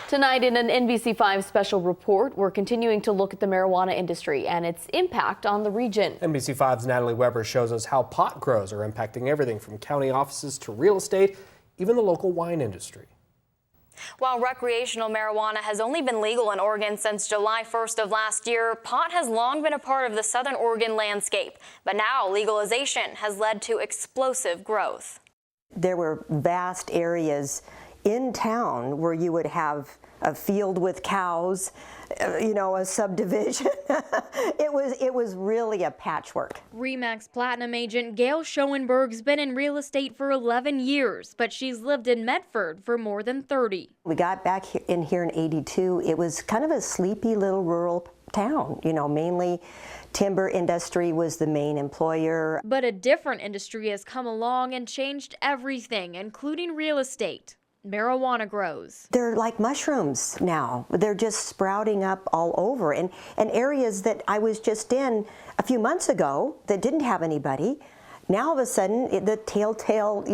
Tonight in an NBC5 special report, we're continuing to look at the marijuana industry and its impact on the region. NBC5's Natalie Weber shows us how pot grows are impacting everything from county offices to real estate, even the local wine industry. While recreational marijuana has only been legal in Oregon since July 1st of last year, pot has long been a part of the Southern Oregon landscape. But now legalization has led to explosive growth. There were vast areas in town where you would have a field with cows, a subdivision. It was really a patchwork. RE/MAX Platinum agent Gail Schoenberg's been in real estate for 11 years, but she's lived in Medford for more than 30. We got back in here in '82. It was kind of a sleepy little rural town, mainly timber industry was the main employer. But a different industry has come along and changed everything, including real estate. Marijuana grows. They're like mushrooms now. They're just sprouting up all over. And areas that I was just in a few months ago that didn't have anybody, now all of a sudden the telltale,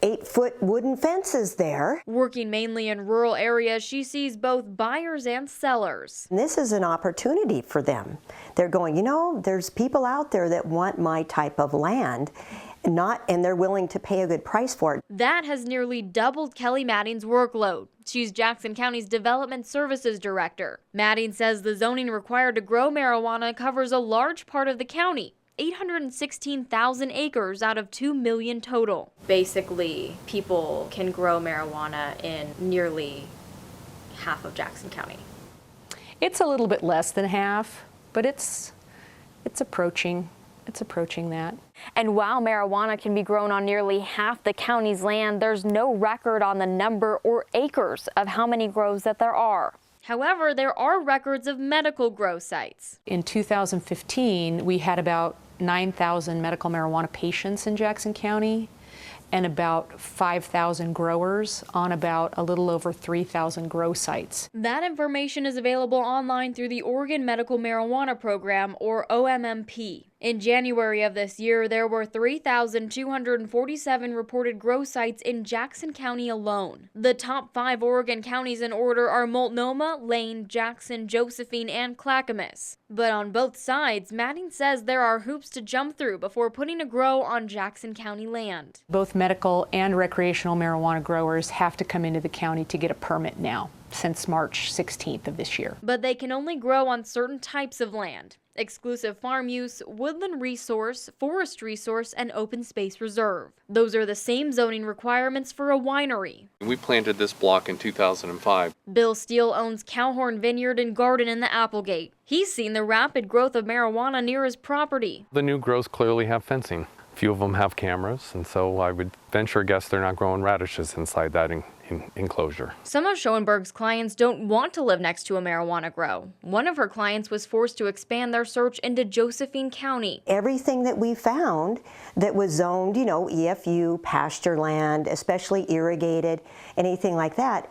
8-foot wooden fences there. Working mainly in rural areas, she sees both buyers and sellers. And this is an opportunity for them. They're going, there's people out there that want my type of land. And they're willing to pay a good price for it. That has nearly doubled Kelly Madding's workload. She's Jackson County's Development Services Director. Madding says the zoning required to grow marijuana covers a large part of the county, 816,000 acres out of 2 million total. Basically, people can grow marijuana in nearly half of Jackson County. It's a little bit less than half, but it's approaching. It's approaching that. And while marijuana can be grown on nearly half the county's land, there's no record on the number or acres of how many grows that there are. However, there are records of medical grow sites. In 2015, we had about 9,000 medical marijuana patients in Jackson County and about 5,000 growers on about a little over 3,000 grow sites. That information is available online through the Oregon Medical Marijuana Program, or OMMP. In January of this year, there were 3,247 reported grow sites in Jackson County alone. The top 5 Oregon counties in order are Multnomah, Lane, Jackson, Josephine, and Clackamas. But on both sides, Madding says there are hoops to jump through before putting a grow on Jackson County land. Both medical and recreational marijuana growers have to come into the county to get a permit now, since March 16th of this year. But they can only grow on certain types of land: exclusive farm use, woodland resource, forest resource, and open space reserve. Those are the same zoning requirements for a winery. We planted this block in 2005. Bill Steele owns Cowhorn Vineyard and Garden in the Applegate. He's seen the rapid growth of marijuana near his property. The new grows clearly have fencing. A few of them have cameras, and so I would venture a guess they're not growing radishes inside that enclosure. Some of Schoenberg's clients don't want to live next to a marijuana grow. One of her clients was forced to expand their search into Josephine County. Everything that we found that was zoned, EFU, pasture land, especially irrigated, anything like that,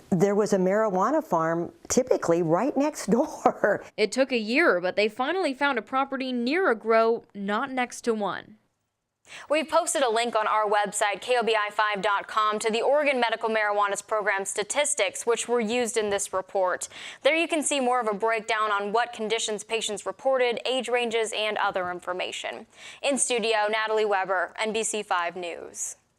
there was a marijuana farm typically right next door. It took a year, but they finally found a property near a grow, not next to one. We've posted a link on our website, KOBI5.com, to the Oregon Medical Marijuana Program statistics, which were used in this report. There you can see more of a breakdown on what conditions patients reported, age ranges, and other information. In studio, Natalie Weber, NBC5 News.